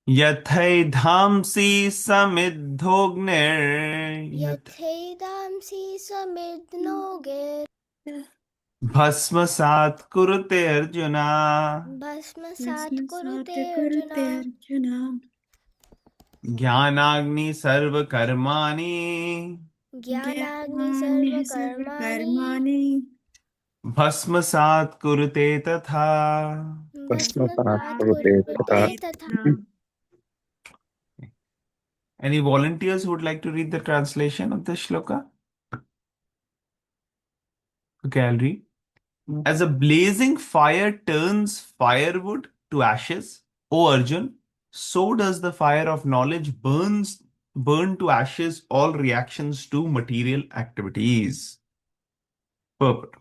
यथैधांसि समिद्धोऽग्निर् यथैदांसि समिद्नोगे भस्मसात् कुरुते अर्जुन। भस्मसात् कुरुते भस्मसात् अर्जुन। कुरुते अर्जुन। ज्ञानाग्नि सर्वकर्माणि ज्ञानाग्नि ज्ञानाग्निः सर्वकर्माणि सर्वकर्माणि भस्मसात् कुरुते तथा। भस्मसात् भस्मसात् भस्मसात् कुरुते कुरुते तथा। कुरुते तथा। तथा। Any volunteers who would like to read the translation of this shloka? Okay, I'll read. As a blazing fire turns firewood to ashes, O Arjun, so does the fire of knowledge burn to ashes all reactions to material activities. Purport.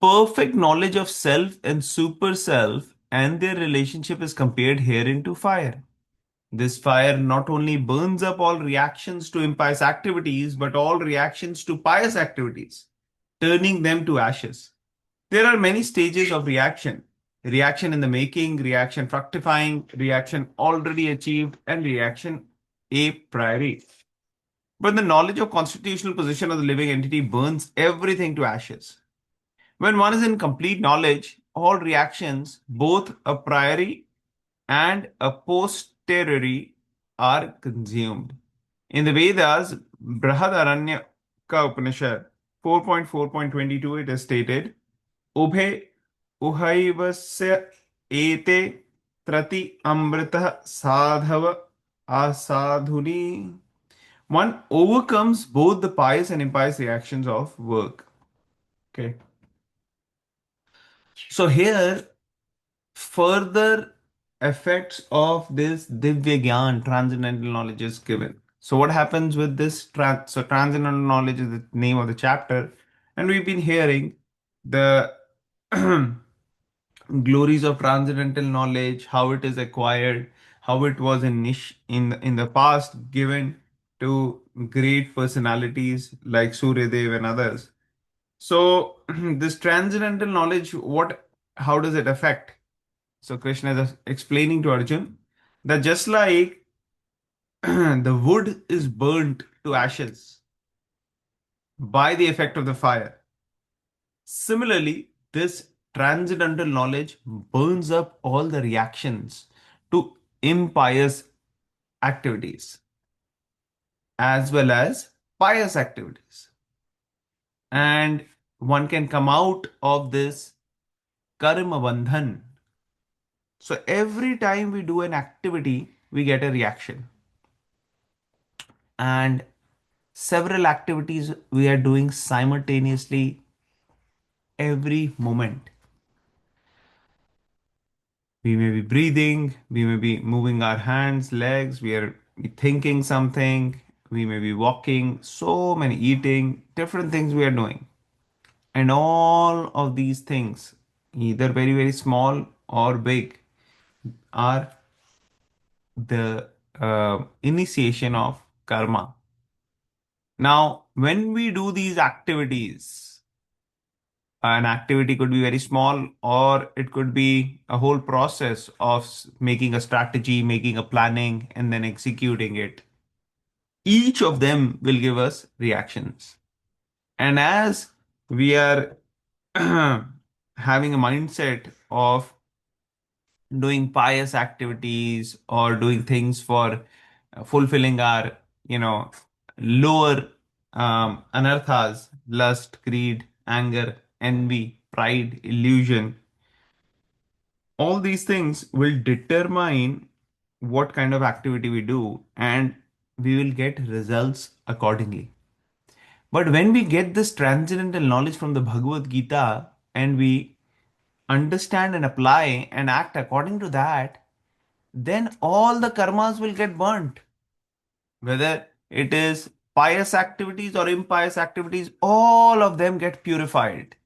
Perfect knowledge of self and super self and their relationship is compared herein to fire. This fire not only burns up all reactions to impious activities, but all reactions to pious activities, turning them to ashes. There are many stages of reaction: reaction in the making, reaction fructifying, reaction already achieved, and reaction a priori. But the knowledge of constitutional position of the living entity burns everything to ashes. When one is in complete knowledge, all reactions, both a priori and a posteriori, are consumed. In the Vedas, Brihadaranyaka Upanishad 4.4.22, it is stated, Ubhe Uhaivasya ete trati amrita sadhava asadhuni. One overcomes both the pious and impious reactions of work. Okay. So here, further effects of this Divya Gyan, transcendental knowledge, is given. So what happens with this? So transcendental knowledge is the name of the chapter, and we've been hearing the glories of transcendental knowledge, how it is acquired, how it was in niche in the past given to great personalities like Suryadev and others. So this transcendental knowledge, how does it affect? So Krishna is explaining to Arjun that just like the wood is burnt to ashes by the effect of the fire, similarly, this transcendental knowledge burns up all the reactions to impious activities as well as pious activities. And one can come out of this karma bandhan. So every time we do an activity, we get a reaction. And several activities we are doing simultaneously every moment. We may be breathing, we may be moving our hands, legs, we are thinking something, we may be walking, so many eating, different things we are doing. And all of these things, either very, very small or big, are the initiation of karma. Now, when we do these activities, an activity could be very small, or it could be a whole process of making a strategy, making a planning, and then executing it. Each of them will give us reactions. And as we are having a mindset of doing pious activities or doing things for fulfilling our, lower anarthas, lust, greed, anger, envy, pride, illusion, all these things will determine what kind of activity we do, and we will get results accordingly. But when we get this transcendental knowledge from the Bhagavad Gita and we understand and apply and act according to that, then all the karmas will get burnt. Whether it is pious activities or impious activities, all of them get purified.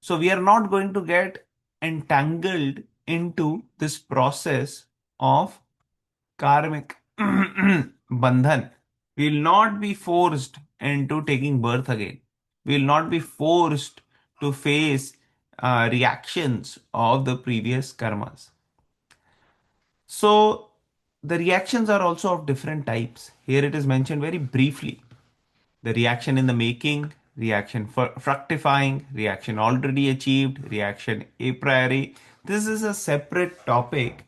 So we are not going to get entangled into this process of karmic bandhan. We will not be forced into taking birth again. We will not be forced to face reactions of the previous karmas. So the reactions are also of different types. Here it is mentioned very briefly. The reaction in the making, reaction for fructifying, reaction already achieved, reaction a priori. This is a separate topic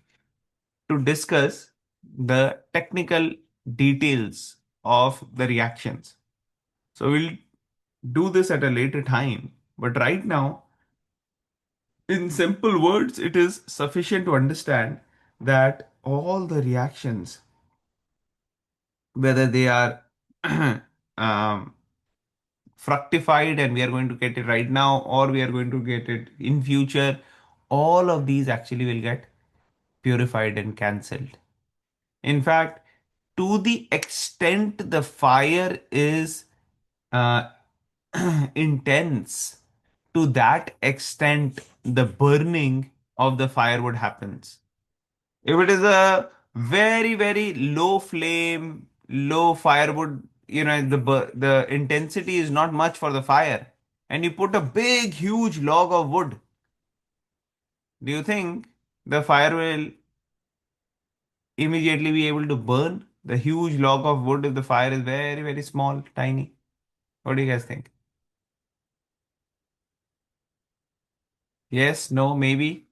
to discuss the technical details of the reactions. So we'll do this at a later time. But right now, in simple words, it is sufficient to understand that all the reactions, whether they are um, fructified and we are going to get it right now or we are going to get it in future, all of these actually will get purified and cancelled. In fact, to the extent the fire is uh, intense, to that extent the burning of the firewood happens. If it is a very, very low flame, low firewood, the intensity is not much for the fire, and you put a big, huge log of wood, do you think the fire will immediately be able to burn the huge log of wood if the fire is very, very small, tiny? What do you guys think? Yes, no, maybe?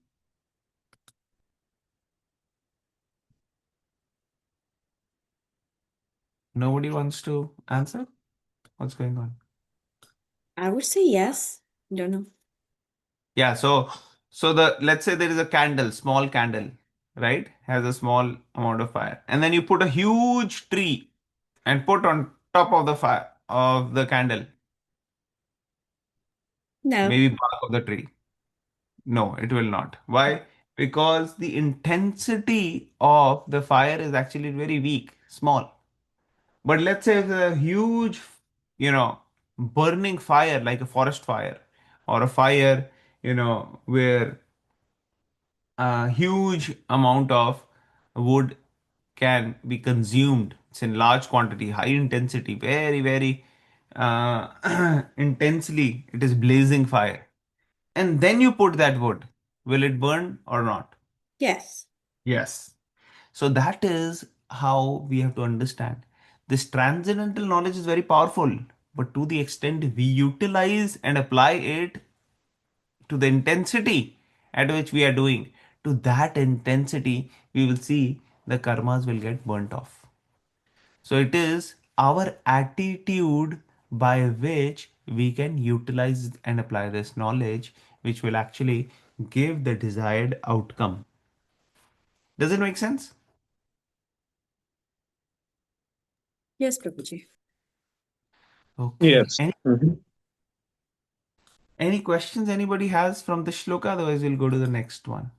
Nobody wants to answer? What's going on? I would say yes. Don't know. Yeah, so the let's say there is a candle, small candle, right? Has a small amount of fire. And then you put a huge tree and put on top of the fire of the candle, No. maybe bark of the tree. No, it will not. Why? Because the intensity of the fire is actually very weak, small. But let's say it's a huge, burning fire like a forest fire or a fire, where a huge amount of wood can be consumed. It's in large quantity, high intensity, very, very intensely. It is blazing fire. And then you put that wood. Will it burn or not? Yes. Yes. So that is how we have to understand. This transcendental knowledge is very powerful, but to the extent we utilize and apply it to the intensity at which we are doing, to that intensity, we will see the karmas will get burnt off. So it is our attitude by which we can utilize and apply this knowledge, which will actually give the desired outcome. Does it make sense? Yes, Prabhuji. Okay. Yes. Any questions anybody has from the shloka? Otherwise, we'll go to the next one.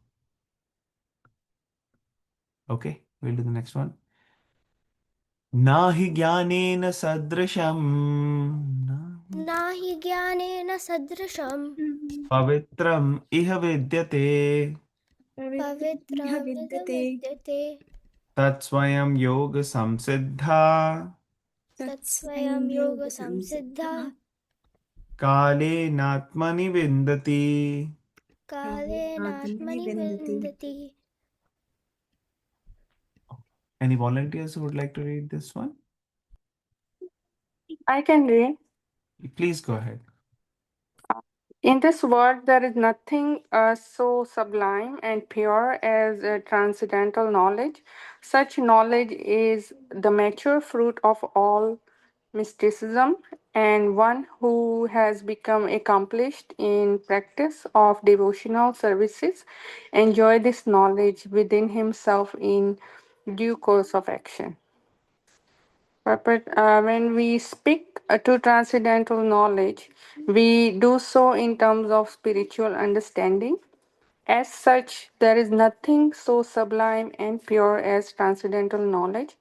Okay, we'll do the next one. Nahi jnanena sadrisham नाहि ज्ञानेन सदृशं pavitram iha vidyate Pavitram vidyate पवित्रमिदं tatsvayam yoga samsiddha तत्स्वयं tatsvayam yoga योगसंसिद्धः samsiddha kale natmani vindati. atmani कालेनात्मनि vindati. विन्दति. Any volunteers who would like to read this one? I can read. Please go ahead. In this world, there is nothing so sublime and pure as transcendental knowledge. Such knowledge is the mature fruit of all mysticism, and one who has become accomplished in practice of devotional services enjoy this knowledge within himself in due course of action. But when we speak to transcendental knowledge, we do so in terms of spiritual understanding. As such, there is nothing so sublime and pure as transcendental knowledge.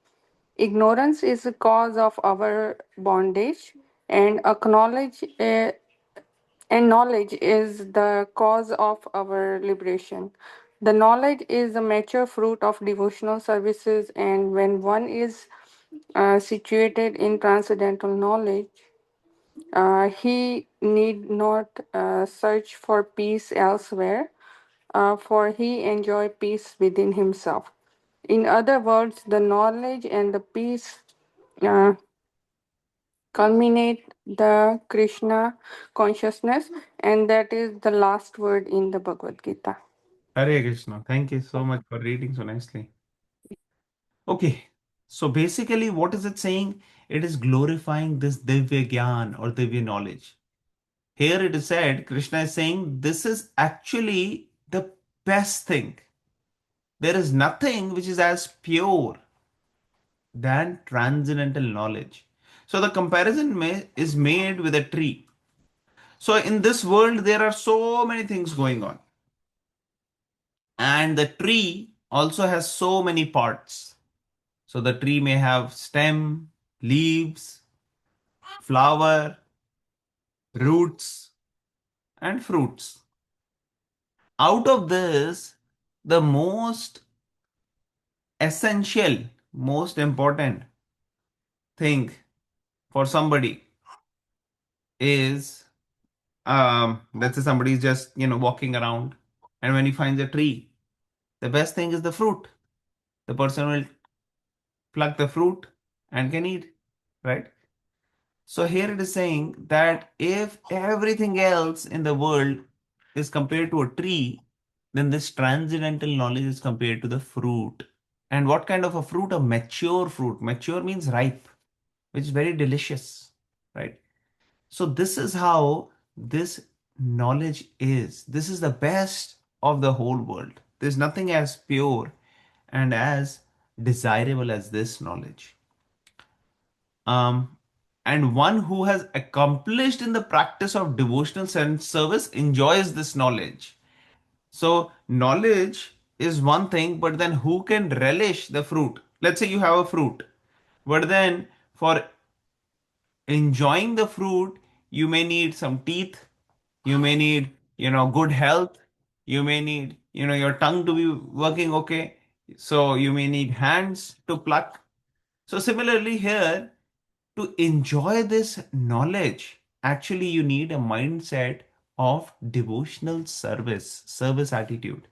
Ignorance is the cause of our bondage, and knowledge is the cause of our liberation. The knowledge is a mature fruit of devotional services, and when one is situated in transcendental knowledge, he need not search for peace elsewhere, for he enjoy peace within himself. In other words, the knowledge and the peace uh, culminate the Krishna consciousness, and that is the last word in the Bhagavad Gita. Hare Krishna. Thank you so much for reading so nicely. Okay, so basically, what is it saying? It is glorifying this Divya Gyan or Divya knowledge. Here it is said, Krishna is saying this is actually the best thing. There is nothing which is as pure than transcendental knowledge. So the comparison is made with a tree. So in this world, there are so many things going on. And the tree also has so many parts. So the tree may have stem, leaves, flower, roots, and fruits. Out of this, the most essential, most important thing for somebody is, let's say somebody is just walking around, and when he finds a tree, the best thing is the fruit. The person will pluck the fruit and can eat, right? So here it is saying that if everything else in the world is compared to a tree, then this transcendental knowledge is compared to the fruit. And what kind of a fruit? A mature fruit. Mature means ripe, which is very delicious, right? So this is how this knowledge is. This is the best of the whole world. There's nothing as pure and as desirable as this knowledge. Um, and one who has accomplished in the practice of devotional service enjoys this knowledge. So, knowledge is one thing, but then who can relish the fruit? Let's say you have a fruit, but then for enjoying the fruit, you may need some teeth, you may need, good health, you may need, your tongue to be working okay, so you may need hands to pluck. So, similarly, here, to enjoy this knowledge, actually, you need a mindset of devotional service attitude.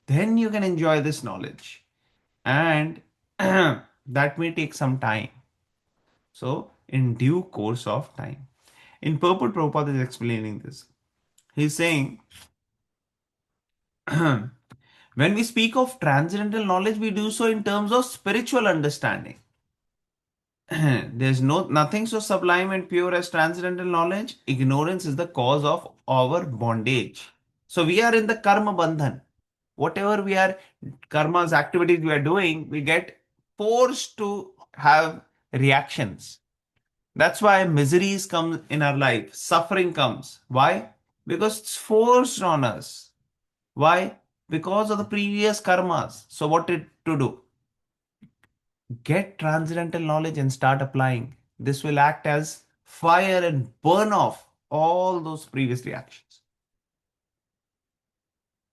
Then you can enjoy this knowledge. And that may take some time. So, in due course of time. In purport, Prabhupada is explaining this. He's saying, when we speak of transcendental knowledge, we do so in terms of spiritual understanding. There's nothing so sublime and pure as transcendental knowledge. Ignorance is the cause of our bondage. So we are in the karma bandhan. Whatever we are, karma's activities we are doing, we get forced to have reactions. That's why miseries come in our life, suffering comes. Why? Because it's forced on us. Why? Because of the previous karmas. So what to do? Get transcendental knowledge and start applying. This will act as fire and burn off all those previous reactions.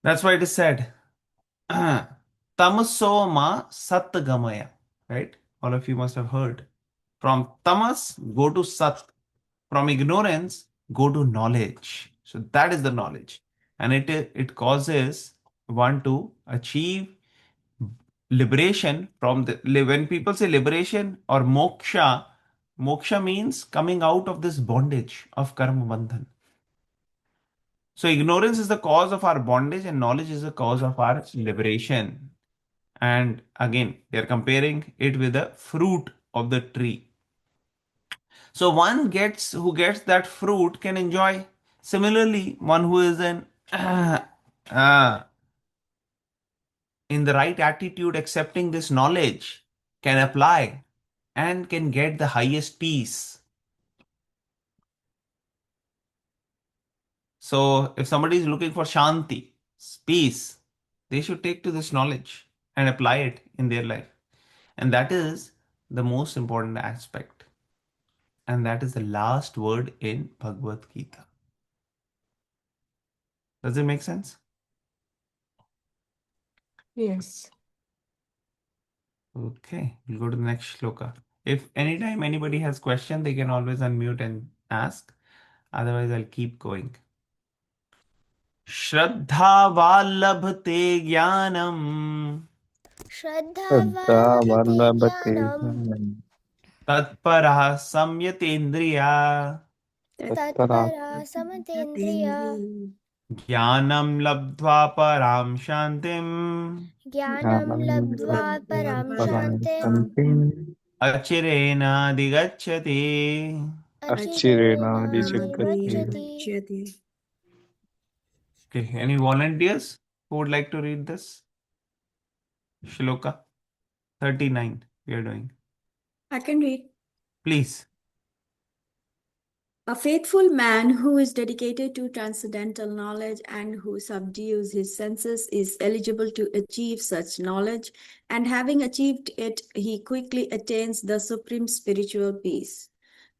That's why it is said, Tamaso ma satgamaya. Right? All of you must have heard. From tamas, go to sat. From ignorance, go to knowledge. So that is the knowledge. And it causes one to achieve liberation from the when people say liberation or moksha means coming out of this bondage of karma bandhan. So ignorance is the cause of our bondage and knowledge is the cause of our liberation. And again, they are comparing it with the fruit of the tree. So one gets who gets that fruit can enjoy. Similarly, one who is in the right attitude, accepting this knowledge, can apply and can get the highest peace. So, if somebody is looking for shanti, peace, they should take to this knowledge and apply it in their life. And that is the most important aspect. And that is the last word in Bhagavad Gita. Does it make sense? Yes. Okay, we'll go to the next shloka. If anytime anybody has question, they can always unmute and ask. Otherwise, I'll keep going. Shraddha vallabhate jnanam श्रद्धावान् श्रद्धा लभते वल्लभते ज्ञानम् ज्ञानम् तत्परः संयतेन्द्रिया तत्परा तत्परा समतेन्द्रिया ज्ञानं लब्ध्वा परां शान्तिम् ज्ञानं ज्ञानं लब्ध्वा परां परां शान्तिम् शान्तिम् अचिरेणाधिगच्छति. अचिरेणाधिगच्छति. अचिरेणाधिगच्छति. Okay, any volunteers who would like to read this? Shloka 39 we are doing. I can read. Please. A faithful man who is dedicated to transcendental knowledge and who subdues his senses is eligible to achieve such knowledge, and having achieved it, he quickly attains the supreme spiritual peace.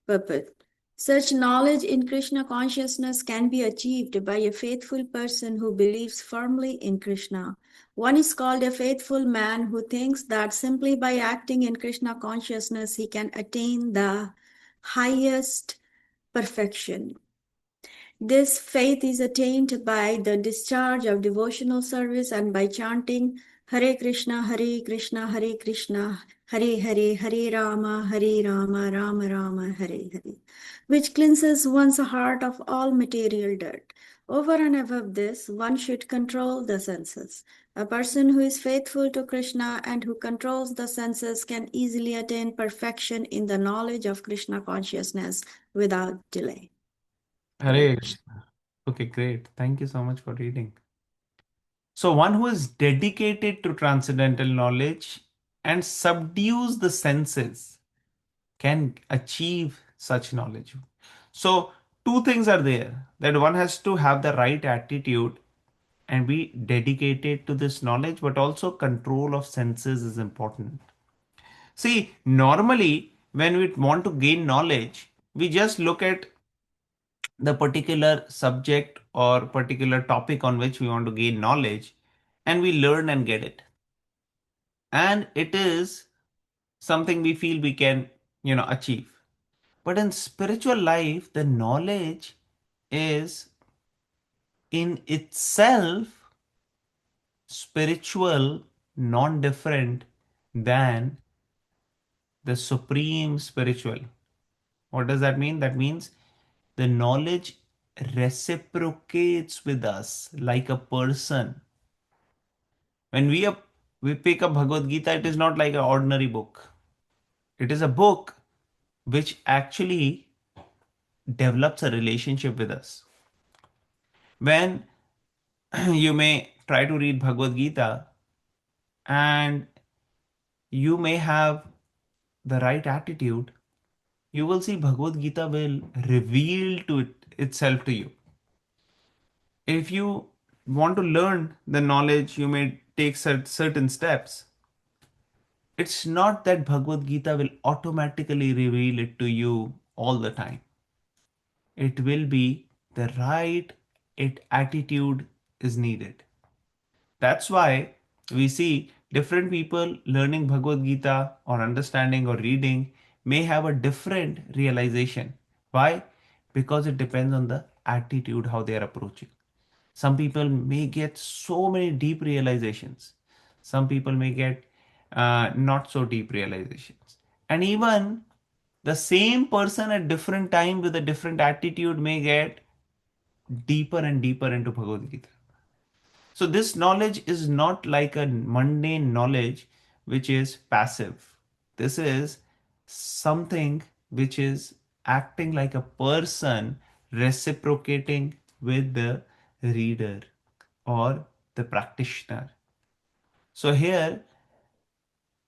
Purport. Such knowledge in Krishna consciousness can be achieved by a faithful person who believes firmly in Krishna. One is called a faithful man who thinks that simply by acting in Krishna consciousness he can attain the highest perfection. This faith is attained by the discharge of devotional service and by chanting Hare Krishna, Hare Krishna, Hare Krishna, Hare Hare, Hare Rama, Rama Rama, Hare Hare, which cleanses one's heart of all material dirt. Over and above this, one should control the senses. A person who is faithful to Krishna and who controls the senses can easily attain perfection in the knowledge of Krishna consciousness without delay. Hare Krishna. Okay, great. Thank you so much for reading. So, one who is dedicated to transcendental knowledge and subdues the senses can achieve such knowledge. So, two things are there, that one has to have the right attitude and be dedicated to this knowledge, but also control of senses is important. See, normally when we want to gain knowledge, we just look at the particular subject or particular topic on which we want to gain knowledge, and we learn and get it. And it is something we feel we can, achieve. But in spiritual life, the knowledge is in itself spiritual, non different than the supreme spiritual. What does that mean? That means the knowledge reciprocates with us like a person. When we pick up Bhagavad Gita, it is not like an ordinary book. It is a book which actually develops a relationship with us. When you may try to read Bhagavad Gita and you may have the right attitude, you will see Bhagavad Gita will reveal itself to you. If you want to learn the knowledge, you may take certain steps. It's not that Bhagavad Gita will automatically reveal it to you all the time. It will be the right attitude is needed. That's why we see different people learning Bhagavad Gita or understanding or reading may have a different realization. Why? Because it depends on the attitude, how they are approaching. Some people may get so many deep realizations. Some people may get not so deep realizations. And even the same person at different time with a different attitude may get deeper and deeper into Bhagavad Gita. So this knowledge is not like a mundane knowledge which is passive. This is something which is acting like a person reciprocating with the reader or the practitioner. So here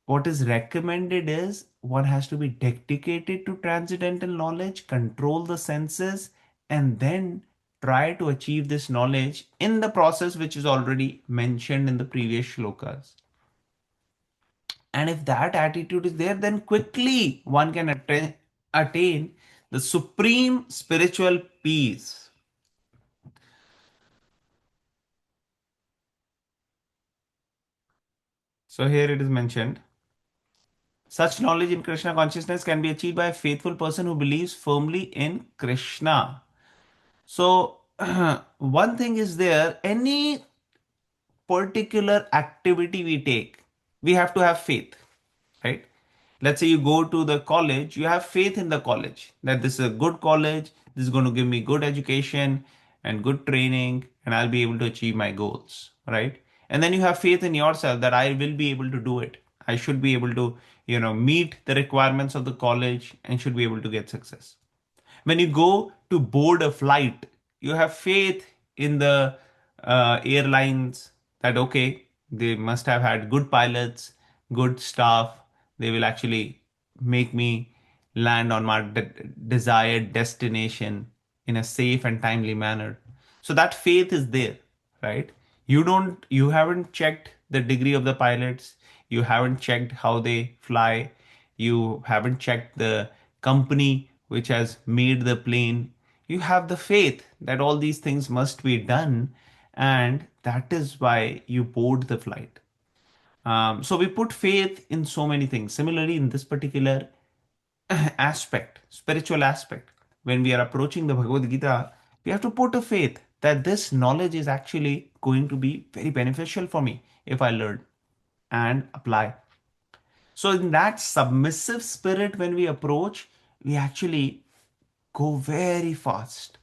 what is recommended is one has to be dedicated to transcendental knowledge, control the senses, and then try to achieve this knowledge in the process which is already mentioned in the previous shlokas. And if that attitude is there, then quickly one can attain the supreme spiritual peace. So here it is mentioned. Such knowledge in Krishna consciousness can be achieved by a faithful person who believes firmly in Krishna. So, one thing is there, any particular activity we take, we have to have faith, right? Let's say you go to the college, you have faith in the college that this is a good college, this is going to give me good education and good training, and I'll be able to achieve my goals, right? And then you have faith in yourself that I will be able to do it. I should be able to, meet the requirements of the college and should be able to get success. When you go to board a flight, you have faith in the airlines that, okay, they must have had good pilots, good staff. They will actually make me land on my desired destination in a safe and timely manner. So that faith is there, right? You haven't checked the degree of the pilots, you haven't checked how they fly, you haven't checked the company which has made the plane. You have the faith that all these things must be done, and that is why you board the flight. So we put faith in so many things. Similarly, in this particular aspect, spiritual aspect, when we are approaching the Bhagavad Gita, we have to put a faith that this knowledge is actually going to be very beneficial for me if I learn and apply. So, in that submissive spirit, when we approach, we actually go very fast.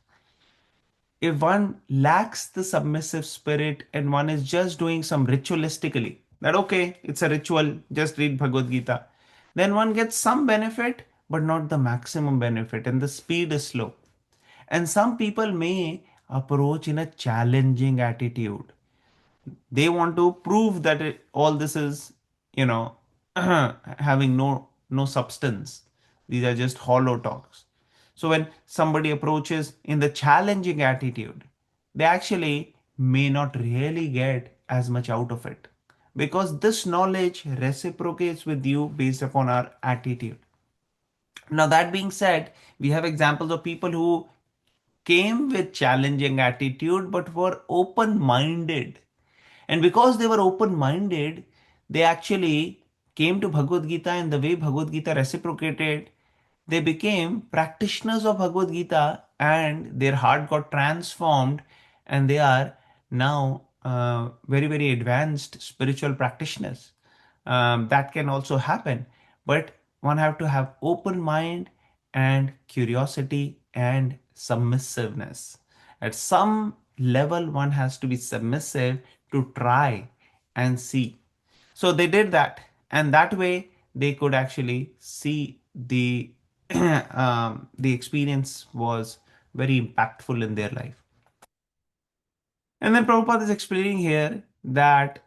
If one lacks the submissive spirit and one is just doing some ritualistically, that okay, it's a ritual, just read Bhagavad Gita, then one gets some benefit, but not the maximum benefit, and the speed is slow. And some people may approach in a challenging attitude. They want to prove that all this is, you know, having no substance. These are just hollow talks. So when somebody approaches in the challenging attitude, they actually may not really get as much out of it, because this knowledge reciprocates with you based upon our attitude. Now, that being said, we have examples of people who came with challenging attitude but were open minded, and because they were open minded, they actually came to Bhagavad Gita, and the way Bhagavad Gita reciprocated, they became practitioners of Bhagavad Gita, and their heart got transformed, and they are now very, very advanced spiritual practitioners. That can also happen, but one have to have open mind and curiosity and submissiveness. At some level, one has to be submissive to try and see. So they did that, and that way they could actually see the experience was very impactful in their life. And then Prabhupada is explaining here that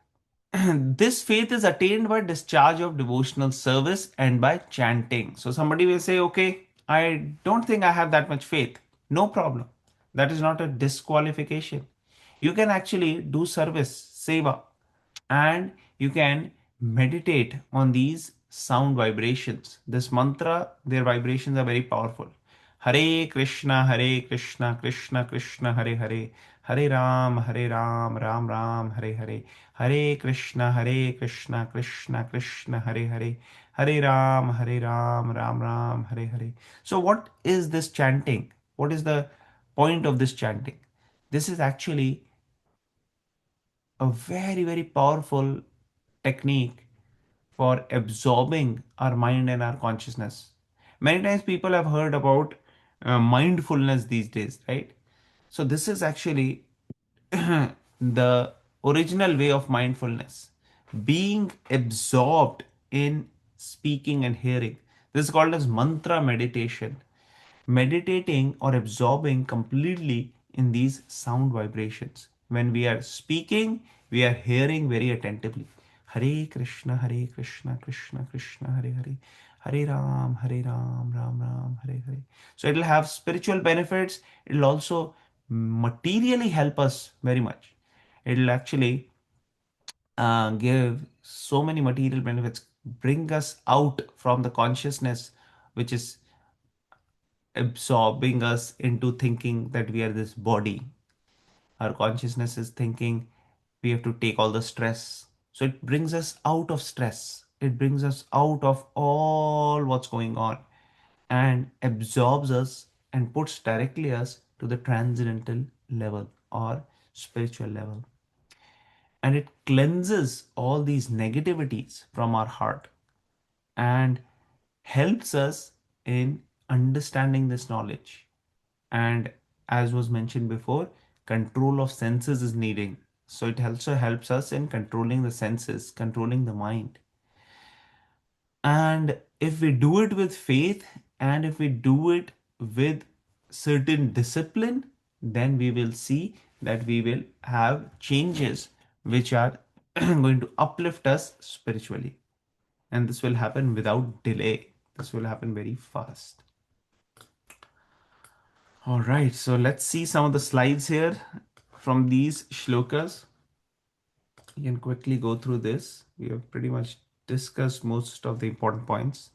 this faith is attained by discharge of devotional service and by chanting. So somebody will say, okay, I don't think I have that much faith. No problem. That is not a disqualification. You can actually do service, seva, and you can meditate on these sound vibrations. This mantra, their vibrations are very powerful. Hare Krishna, Hare Krishna, Krishna Krishna, Hare Hare, Hare Ram, Hare Ram, Ram Ram, Hare Hare, Hare Krishna, Hare Krishna, Krishna Krishna, Hare Hare, Hare Ram, Hare Ram, Ram Ram, Hare Hare. So, what is this chanting? What is the point of this chanting? This is actually a very, very powerful technique for absorbing our mind and our consciousness. Many times people have heard about mindfulness these days, right? So, this is actually the original way of mindfulness, being absorbed in speaking and hearing. This is called as mantra meditation, meditating or absorbing completely in these sound vibrations. When we are speaking, we are hearing very attentively. Hare Krishna, Hare Krishna, Krishna Krishna, Hare Hare, Hare Ram, Hare Ram, Ram Ram, Hare Hare. So it will have spiritual benefits. It will also materially help us very much. It will actually give so many material benefits, bring us out from the consciousness which is absorbing us into thinking that we are this body. Our consciousness is thinking we have to take all the stress. So it brings us out of stress. It brings us out of all what's going on and absorbs us and puts directly us to the transcendental level or spiritual level. and it cleanses all these negativities from our heart and helps us in understanding this knowledge. And as was mentioned before, control of senses is needing. So it also helps us in controlling the senses, controlling the mind. And if we do it with faith and if we do it with certain discipline, then we will see that we will have changes which are going to uplift us spiritually. And this will happen without delay. This will happen very fast. All right, so let's see some of the slides here from these shlokas. You can quickly go through this. We have pretty much discussed most of the important points.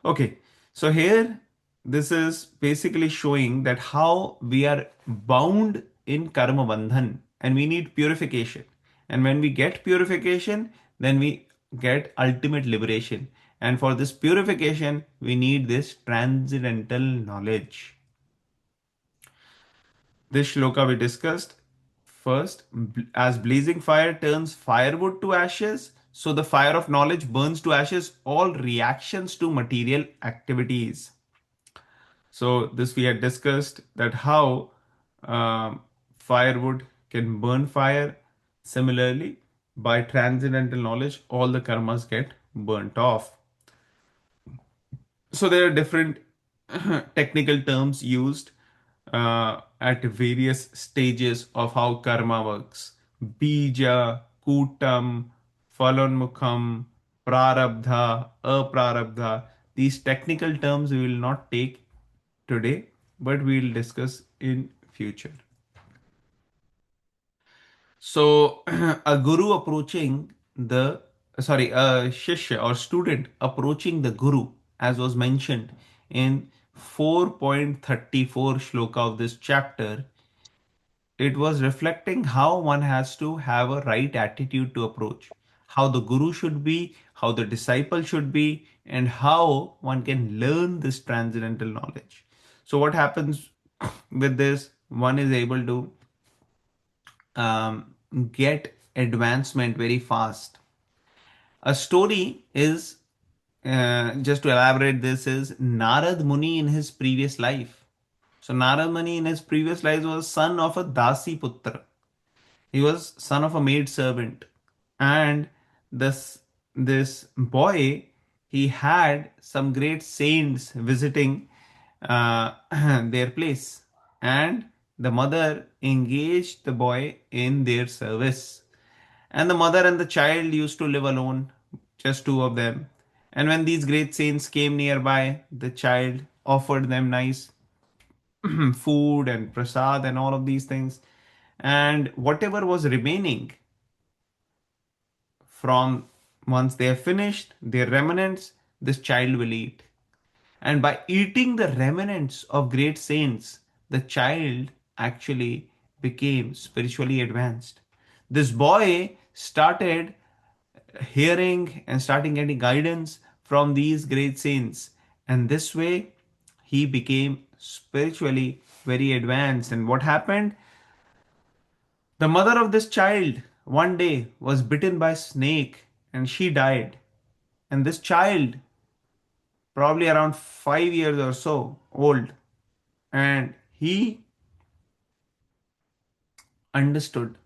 Okay, so here this is basically showing that how we are bound in karma bandhan and we need purification. And when we get purification, then we get ultimate liberation. And for this purification, we need this transcendental knowledge. This shloka we discussed first. As blazing fire turns firewood to ashes, so the fire of knowledge burns to ashes all reactions to material activities. So this we had discussed that how firewood can burn fire. Similarly, by transcendental knowledge, all the karmas get burnt off. So there are different technical terms used at various stages of how karma works. Bija, Kutam, Falonmukham, Prarabdha, Aprarabdha. These technical terms we will not take today, but we will discuss in future. So a guru approaching the a shishya or student approaching the guru, as was mentioned in 4.34 shloka of this chapter, it was reflecting how one has to have a right attitude to approach, how the guru should be, how the disciple should be, and how one can learn this transcendental knowledge. So what happens with this? One is able to get advancement very fast. A story is, just to elaborate this, is Narad Muni in his previous life. So Narad Muni in his previous life was son of a Dasi Putra. He was son of a maid servant. And this boy, he had some great saints visiting their place. And the mother engaged the boy in their service. And the mother and the child used to live alone, just two of them. And when these great saints came nearby, the child offered them nice food and prasad and all of these things. And whatever was remaining from once they have finished, their remnants, this child will eat. And by eating the remnants of great saints, the child actually became spiritually advanced. This boy started hearing and starting getting guidance from these great saints. And this way, he became spiritually very advanced. And what happened? The mother of this child one day was bitten by a snake and she died. And this child, probably around 5 years or so old, and he understood.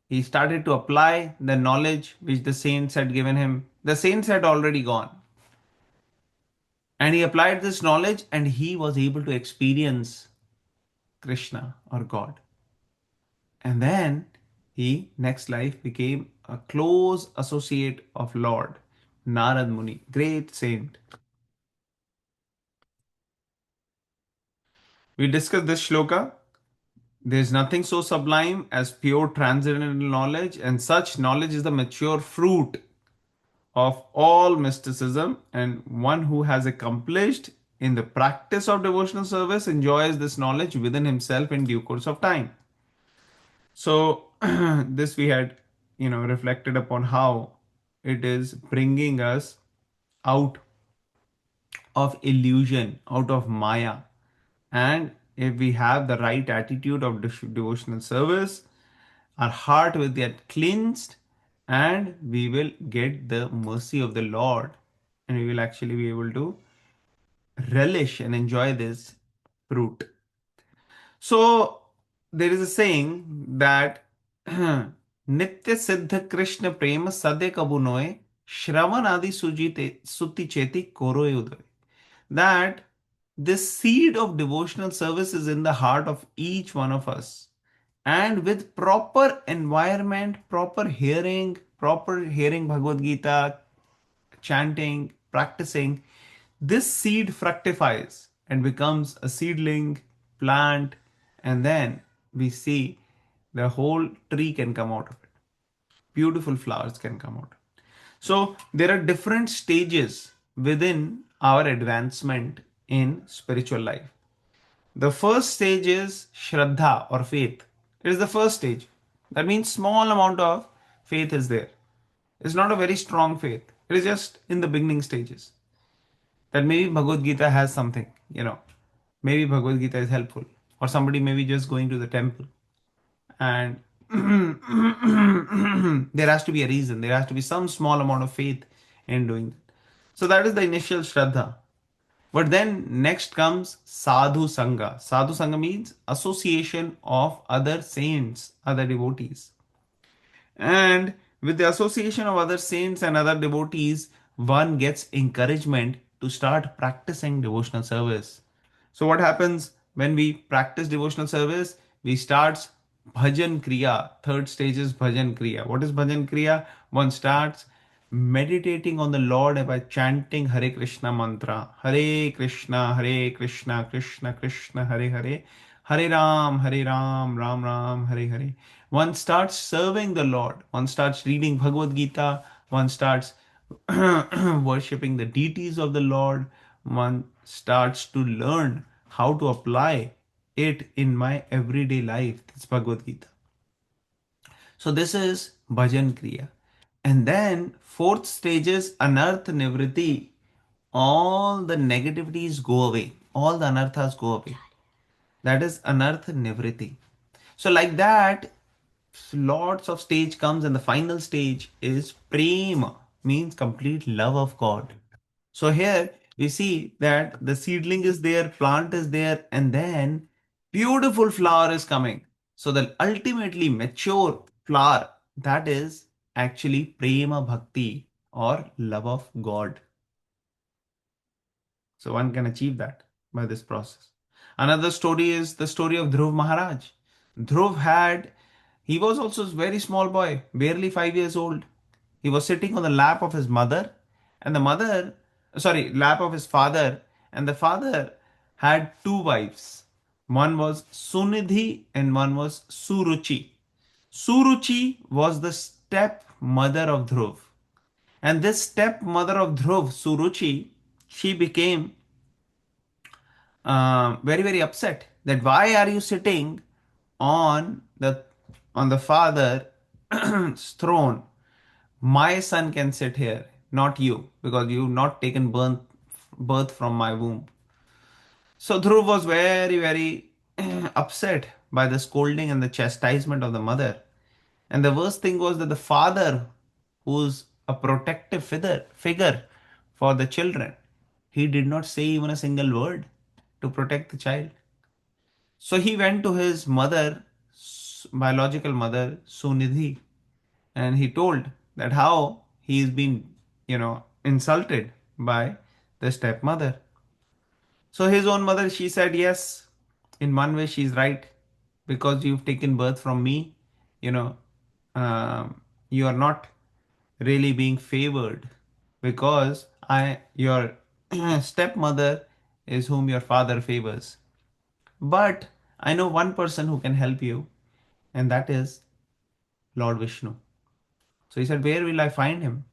He started to apply the knowledge which the saints had given him. The saints had already gone. And he applied this knowledge and he was able to experience Krishna or God. And then he, next life, became a close associate of Lord Narad Muni, great saint. We discussed this shloka. There is nothing so sublime as pure transcendental knowledge, and such knowledge is the mature fruit of all mysticism, and one who has accomplished in the practice of devotional service enjoys this knowledge within himself in due course of time. So this we had, reflected upon how it is bringing us out of illusion, out of Maya. And if we have the right attitude of devotional service, our heart will get cleansed, and we will get the mercy of the Lord, and we will actually be able to relish and enjoy this fruit. So there is a saying that Nitya Siddha Krishna Prema Sade Kabunoe Shravan Adi Sujite Suti Cheti Koroe Udoy. That this seed of devotional service is in the heart of each one of us. And with proper environment, proper hearing Bhagavad Gita, chanting, practicing, this seed fructifies and becomes a seedling plant, and then we see the whole tree can come out of it. Beautiful flowers can come out. So there are different stages within our advancement in spiritual life. The first stage is Shraddha or faith. It is the first stage. That means small amount of faith is there. It's not a very strong faith. It is just in the beginning stages. That maybe Bhagavad Gita has something. Maybe Bhagavad Gita is helpful. Or somebody maybe just going to the temple. And there has to be a reason. There has to be some small amount of faith in doing that. So that is the initial Shraddha. But then next comes Sadhu Sangha. Sadhu Sangha means association of other saints, other devotees. And with the association of other saints and other devotees, one gets encouragement to start practicing devotional service. So, what happens when we practice devotional service? We start bhajan kriya. Third stage is bhajan kriya. What is bhajan kriya? One starts meditating on the Lord by chanting Hare Krishna mantra. Hare Krishna, Krishna Krishna, Hare Hare. Hare Ram, Ram Ram, Hare Hare. One starts serving the Lord. One starts reading Bhagavad Gita. One starts worshipping the deities of the Lord. One starts to learn how to apply it in my everyday life. That's Bhagavad Gita. So this is Bhajan Kriya. And then fourth stage is Anarth Nivriti. All the negativities go away. All the anarthas go away. That is Anarth Nivriti. So like that, lots of stage comes, and the final stage is Prema, means complete love of God. So here we see that the seedling is there, plant is there, and then beautiful flower is coming. So the ultimately mature flower, that is actually Prema Bhakti or love of God. So one can achieve that by this process. Another story is the story of Dhruv Maharaj. He was also a very small boy, barely 5 years old. He was sitting on the lap of his mother, and lap of his father, and the father had two wives. One was Sunidhi and one was Suruchi. Suruchi was the stepmother of Dhruv. And this stepmother of Dhruv, Suruchi, she became very very upset that why are you sitting on the father's throne. My son can sit here, not you, because you've not taken birth from my womb. So Dhruv was very very upset by the scolding and the chastisement of the mother. And the worst thing was that the father, who's a protective figure for the children, he did not say even a single word to protect the child. So he went to his mother, biological mother, Sunidhi, and he told that how he's been insulted by the stepmother. So his own mother, she said, yes, in one way she's right, because you've taken birth from me, you know, you are not really being favored, because your stepmother is whom your father favors. But I know one person who can help you, and that is Lord Vishnu. So he said, where will I find him?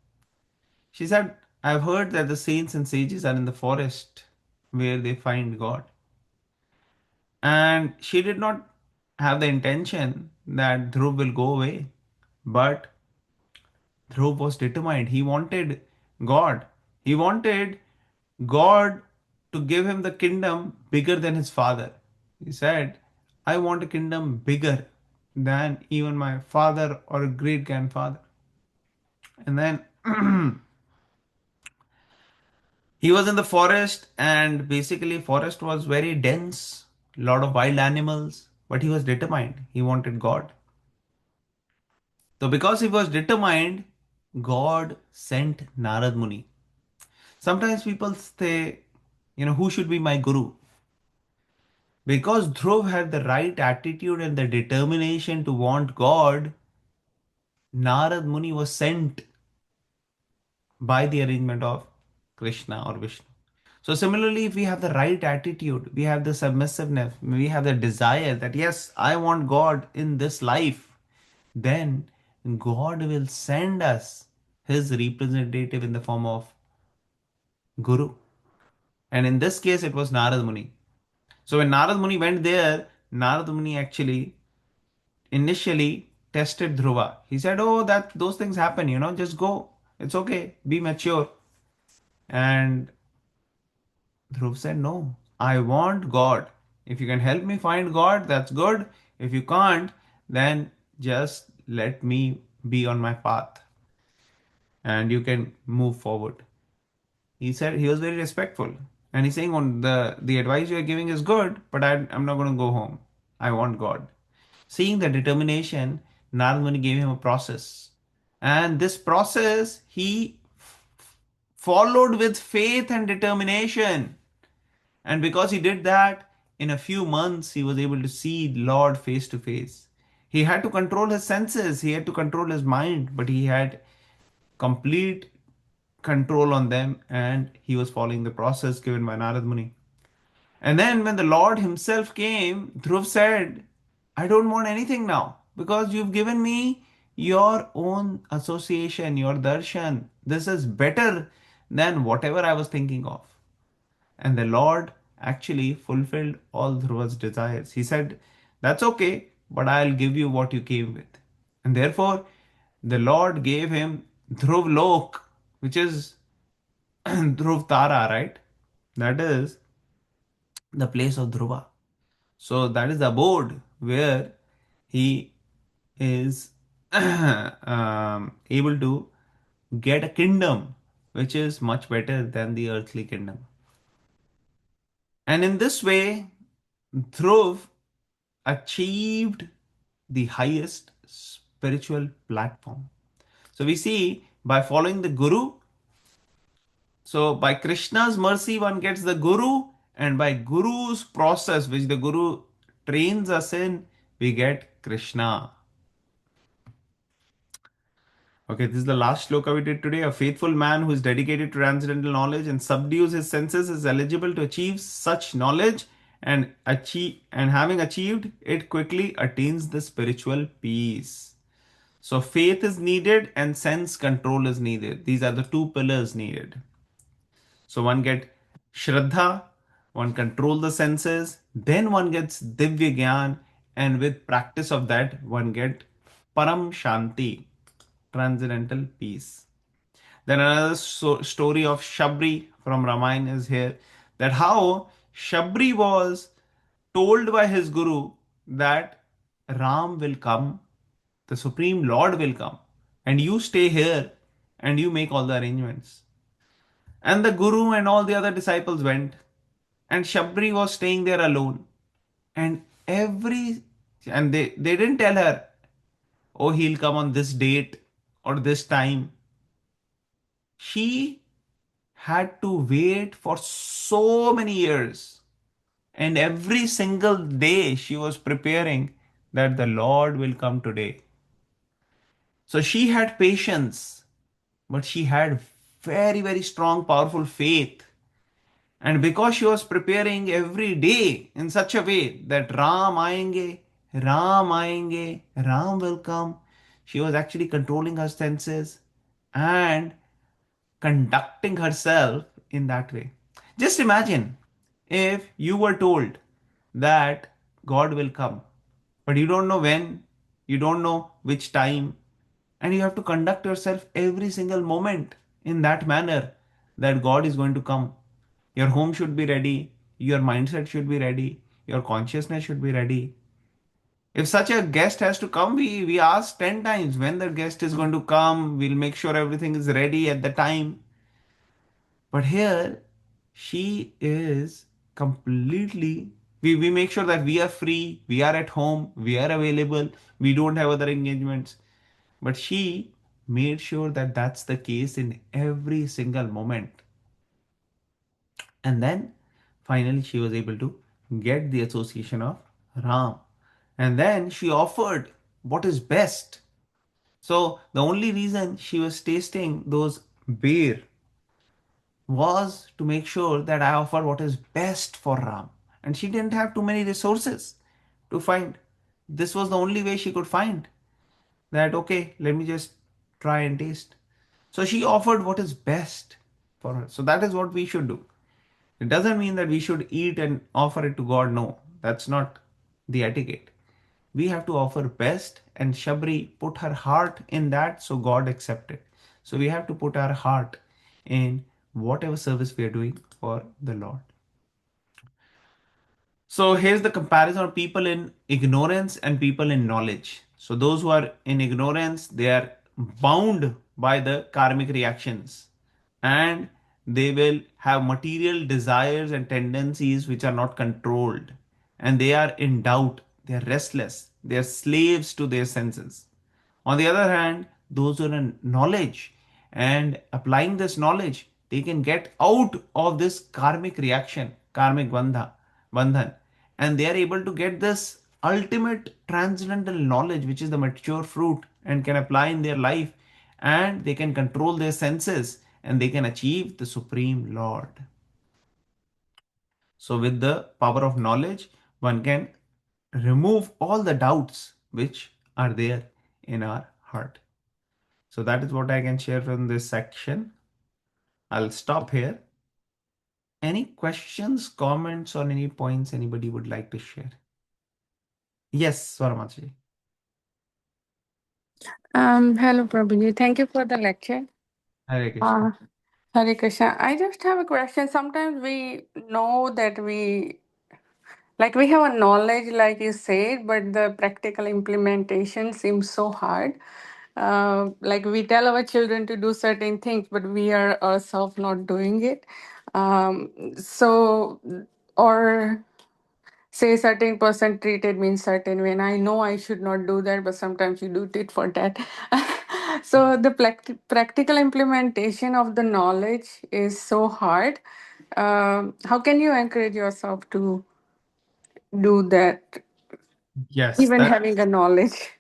She said, I've heard that the saints and sages are in the forest where they find God. And she did not have the intention that Dhruv will go away. But Dhruv was determined. He wanted God. He wanted God to give him the kingdom bigger than his father. He said, I want a kingdom bigger than even my father or great grandfather. And then he was in the forest, and basically forest was very dense, lot of wild animals, but he was determined. He wanted God. So because he was determined, God sent Narad Muni. Sometimes people say, who should be my guru? Because Dhruv had the right attitude and the determination to want God, Narad Muni was sent by the arrangement of Krishna or Vishnu. So similarly, if we have the right attitude, we have the submissiveness, we have the desire that yes, I want God in this life, then God will send us his representative in the form of Guru. And in this case, it was Narad Muni. So when Narad Muni went there, Narad Muni actually initially tested Dhruva. He said, "Oh, that those things happen, just go. It's okay. Be mature." And Dhruv said, "No, I want God. If you can help me find God, that's good. If you can't, then just let me be on my path and you can move forward." He said he was very respectful. And he's saying, on the advice you're giving is good, but I'm not going to go home. I want God. Seeing the determination, Narad Muni gave him a process. And this process he followed with faith and determination. And because he did that, in a few months, he was able to see Lord face to face. He had to control his senses, he had to control his mind, but he had complete control on them, and he was following the process given by Narad Muni. And then when the Lord himself came, Dhruv said, I don't want anything now because you've given me your own association, your darshan. This is better than whatever I was thinking of. And the Lord actually fulfilled all Dhruva's desires. He said, that's okay, but I'll give you what you came with. And therefore, the Lord gave him Dhruv Lok, which is Dhruv Tara, right? That is the place of Dhruva. So that is the abode where he is able to get a kingdom which is much better than the earthly kingdom. And in this way, Dhruv achieved the highest spiritual platform. So we see by following the Guru, so by Krishna's mercy, one gets the Guru, and by Guru's process, which the Guru trains us in, we get Krishna. Okay, this is the last shloka we did today. A faithful man who is dedicated to transcendental knowledge and subdues his senses is eligible to achieve such knowledge, and having achieved it quickly attains the spiritual peace. So faith is needed and sense control is needed. These are the two pillars needed. So one get Shraddha, one control the senses, then one gets Divya Gyan, and with practice of that, one get Param Shanti, transcendental peace. Then another story of Shabri from Ramayana is here, that how Shabri was told by his guru that Ram will come, the Supreme Lord will come, and you stay here and you make all the arrangements. And the guru and all the other disciples went, and Shabri was staying there alone. And they didn't tell her, oh, he'll come on this date or this time. She had to wait for so many years. And every single day she was preparing that the Lord will come today. So she had patience, but she had very, very strong, powerful faith. And because she was preparing every day in such a way that Ram aayenge, Ram aayenge, Ram will come, she was actually controlling her senses and conducting herself in that way. Just imagine if you were told that God will come, but you don't know when, you don't know which time, and you have to conduct yourself every single moment in that manner that God is going to come. Your home should be ready, your mindset should be ready, your consciousness should be ready. If such a guest has to come, we ask 10 times when the guest is going to come. We'll make sure everything is ready at the time. But here, she is completely, we make sure that we are free, we are at home, we are available, we don't have other engagements. But she made sure that that's the case in every single moment. And then finally, she was able to get the association of Ram. And then she offered what is best. So the only reason she was tasting those beer was to make sure that I offer what is best for Ram. And she didn't have too many resources to find. This was the only way she could find that, okay, let me just try and taste. So she offered what is best for her. So that is what we should do. It doesn't mean that we should eat and offer it to God. No, that's not the etiquette. We have to offer best, and Shabri put her heart in that, so God accepted. So we have to put our heart in whatever service we are doing for the Lord. So here's the comparison of people in ignorance and people in knowledge. So those who are in ignorance, they are bound by the karmic reactions, and they will have material desires and tendencies which are not controlled, and they are in doubt, they are restless, they are slaves to their senses. On the other hand, those who are in knowledge and applying this knowledge, they can get out of this karmic reaction, karmic bandhan, and they are able to get this ultimate transcendental knowledge, which is the mature fruit, and can apply in their life, and they can control their senses, and they can achieve the Supreme Lord. So, with the power of knowledge, one can remove all the doubts which are there in our heart. So that is what I can share from this section. I'll stop here. Any questions, comments, or any points anybody would like to share? Yes, Swaramaji. Hello, Prabhuji. Thank you for the lecture. Hare Krishna. Hare Krishna. I just have a question. Sometimes we know that we have a knowledge, like you said, but the practical implementation seems so hard. Like we tell our children to do certain things, but we are ourselves not doing it. So, or say certain person treated me in certain way, and I know I should not do that, but sometimes you do it for that. So the practical implementation of the knowledge is so hard. How can you encourage yourself to do that, Yes, even having a knowledge?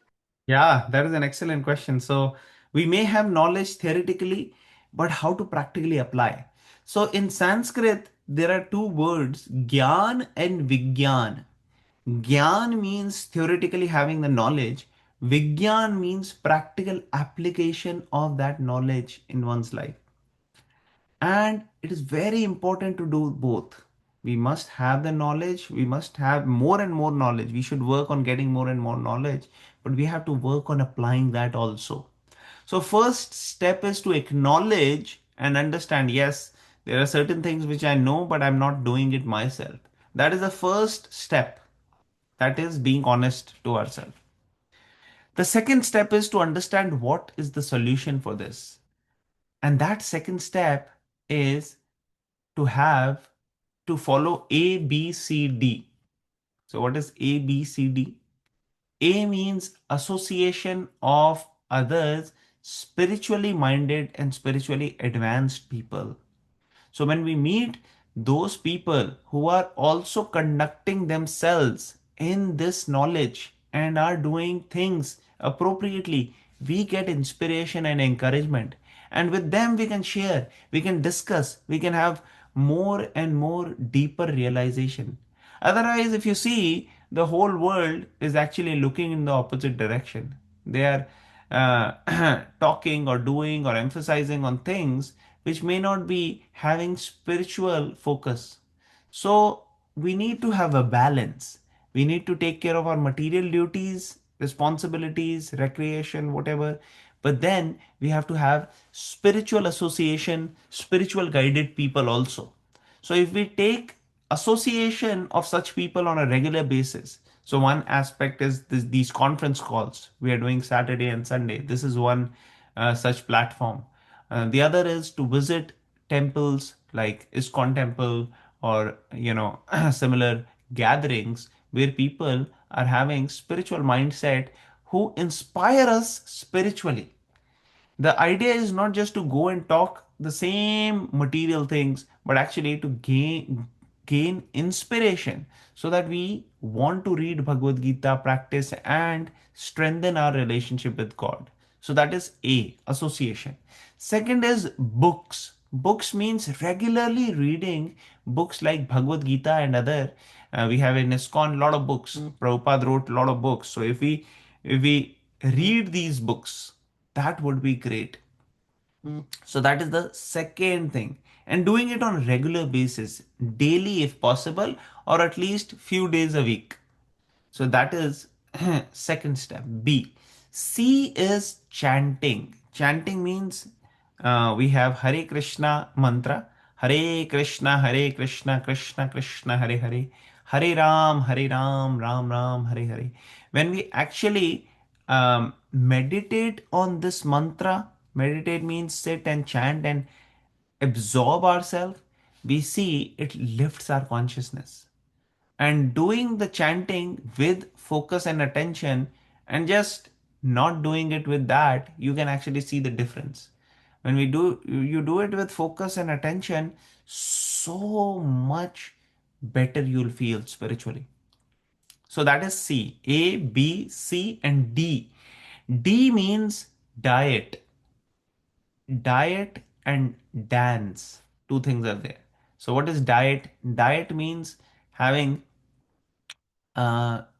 that is an excellent question. So we may have knowledge theoretically, but how to practically apply? So in Sanskrit, there are two words, Gyan and Vigyan. Gyan means theoretically having the knowledge. Vigyan means practical application of that knowledge in one's life. And it is very important to do both. We must have the knowledge, we must have more and more knowledge. We should work on getting more and more knowledge, but we have to work on applying that also. So, first step is to acknowledge and understand, yes, there are certain things which I know, but I'm not doing it myself. That is the first step. That is being honest to ourselves. The second step is to understand what is the solution for this. And that second step is to have to follow A, B, C, D. So, what is A, B, C, D? A means association of others, spiritually minded and spiritually advanced people. So when we meet those people who are also conducting themselves in this knowledge and are doing things appropriately, we get inspiration and encouragement. And with them, we can share, we can discuss, we can have more and more deeper realization. Otherwise, if you see, the whole world is actually looking in the opposite direction. They are talking or doing or emphasizing on things which may not be having spiritual focus. So we need to have a balance. We need to take care of our material duties, responsibilities, recreation, whatever. But then we have to have spiritual association, spiritual guided people also. So if we take association of such people on a regular basis, So one aspect is these conference calls we are doing Saturday and Sunday. This is one such platform. The other is to visit temples like ISKCON temple, or similar gatherings where people are having spiritual mindset, who inspire us spiritually. The idea is not just to go and talk the same material things, but actually to gain inspiration, so that we want to read Bhagavad Gita, practice, and strengthen our relationship with God. So that is A, association. Second is books. Books means regularly reading books like Bhagavad Gita and other. We have in ISKCON a lot of books. Prabhupada wrote a lot of books. So if we read these books, that would be great. So that is the second thing. And doing it on a regular basis, daily if possible, or at least few days a week. So that is second step. B. C is chanting. Chanting means we have Hare Krishna mantra. Hare Krishna, Hare Krishna, Krishna Krishna, Hare Hare. Hare Ram, Ram Ram, Hare Hare. When we actually meditate on this mantra, meditate means sit and chant and absorb ourselves, we see it lifts our consciousness. And doing the chanting with focus and attention, and just not doing it with that, you can actually see the difference. When you do it with focus and attention, so much better you'll feel spiritually. So that is C. A, B, C, and D. D means diet. Diet and dance. Two things are there. So what is diet? Diet means having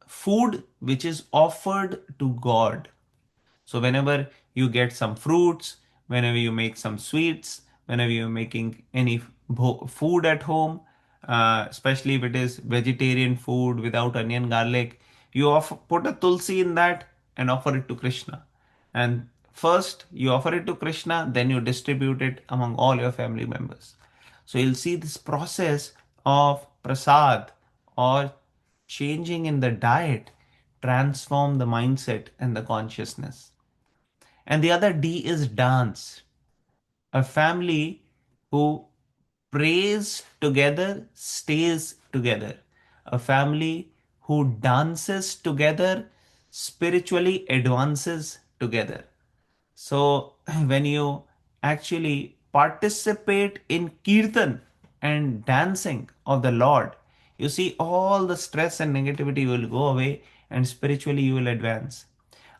food which is offered to God. So whenever you get some fruits, whenever you make some sweets, whenever you're making any food at home, especially if it is vegetarian food without onion, garlic, you put a tulsi in that and offer it to Krishna. And first you offer it to Krishna, then you distribute it among all your family members. So you'll see this process of prasad, or changing in the diet, transform the mindset and the consciousness. And the other D is dance. A family who prays together stays together. A family who dances together spiritually advances together. So when you actually participate in kirtan and dancing of the Lord, you see all the stress and negativity will go away, and spiritually you will advance.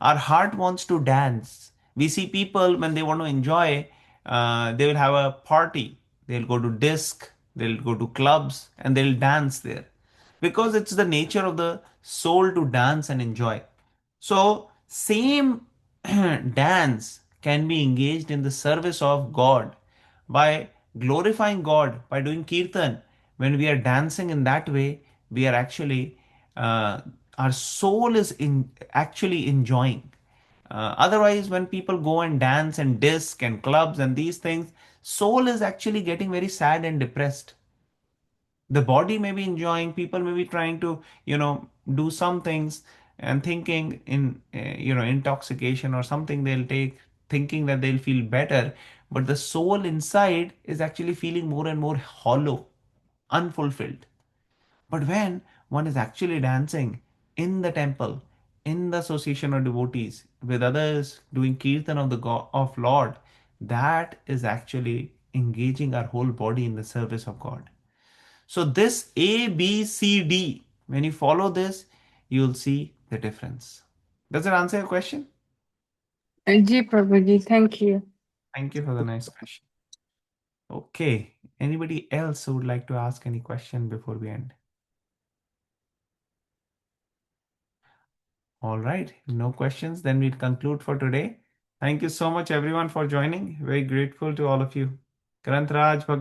Our heart wants to dance. We see people when they want to enjoy, they will have a party. They'll go to disc, they'll go to clubs, and they'll dance there, because it's the nature of the soul to dance and enjoy. So, same dance can be engaged in the service of God by glorifying God by doing kirtan. When we are dancing in that way, we are actually our soul is in actually enjoying. Otherwise, when people go and dance and disc and clubs and these things, soul is actually getting very sad and depressed. The body may be enjoying, people may be trying to do some things and thinking in intoxication or something they'll take, thinking that they'll feel better, but the soul inside is actually feeling more and more hollow, unfulfilled. But when one is actually dancing in the temple, in the association of devotees with others, doing kirtan of the God, of Lord, that is actually engaging our whole body in the service of God. So this A, B, C, D, when you follow this, you'll see the difference. Does it answer your question? Ji Prabhuji, thank you. Thank you for the nice question. Okay. Anybody else who would like to ask any question before we end? All right. No questions. Then we'll conclude for today. Thank you so much, everyone, for joining. Very grateful to all of you. Granth Raj, Bhagwan.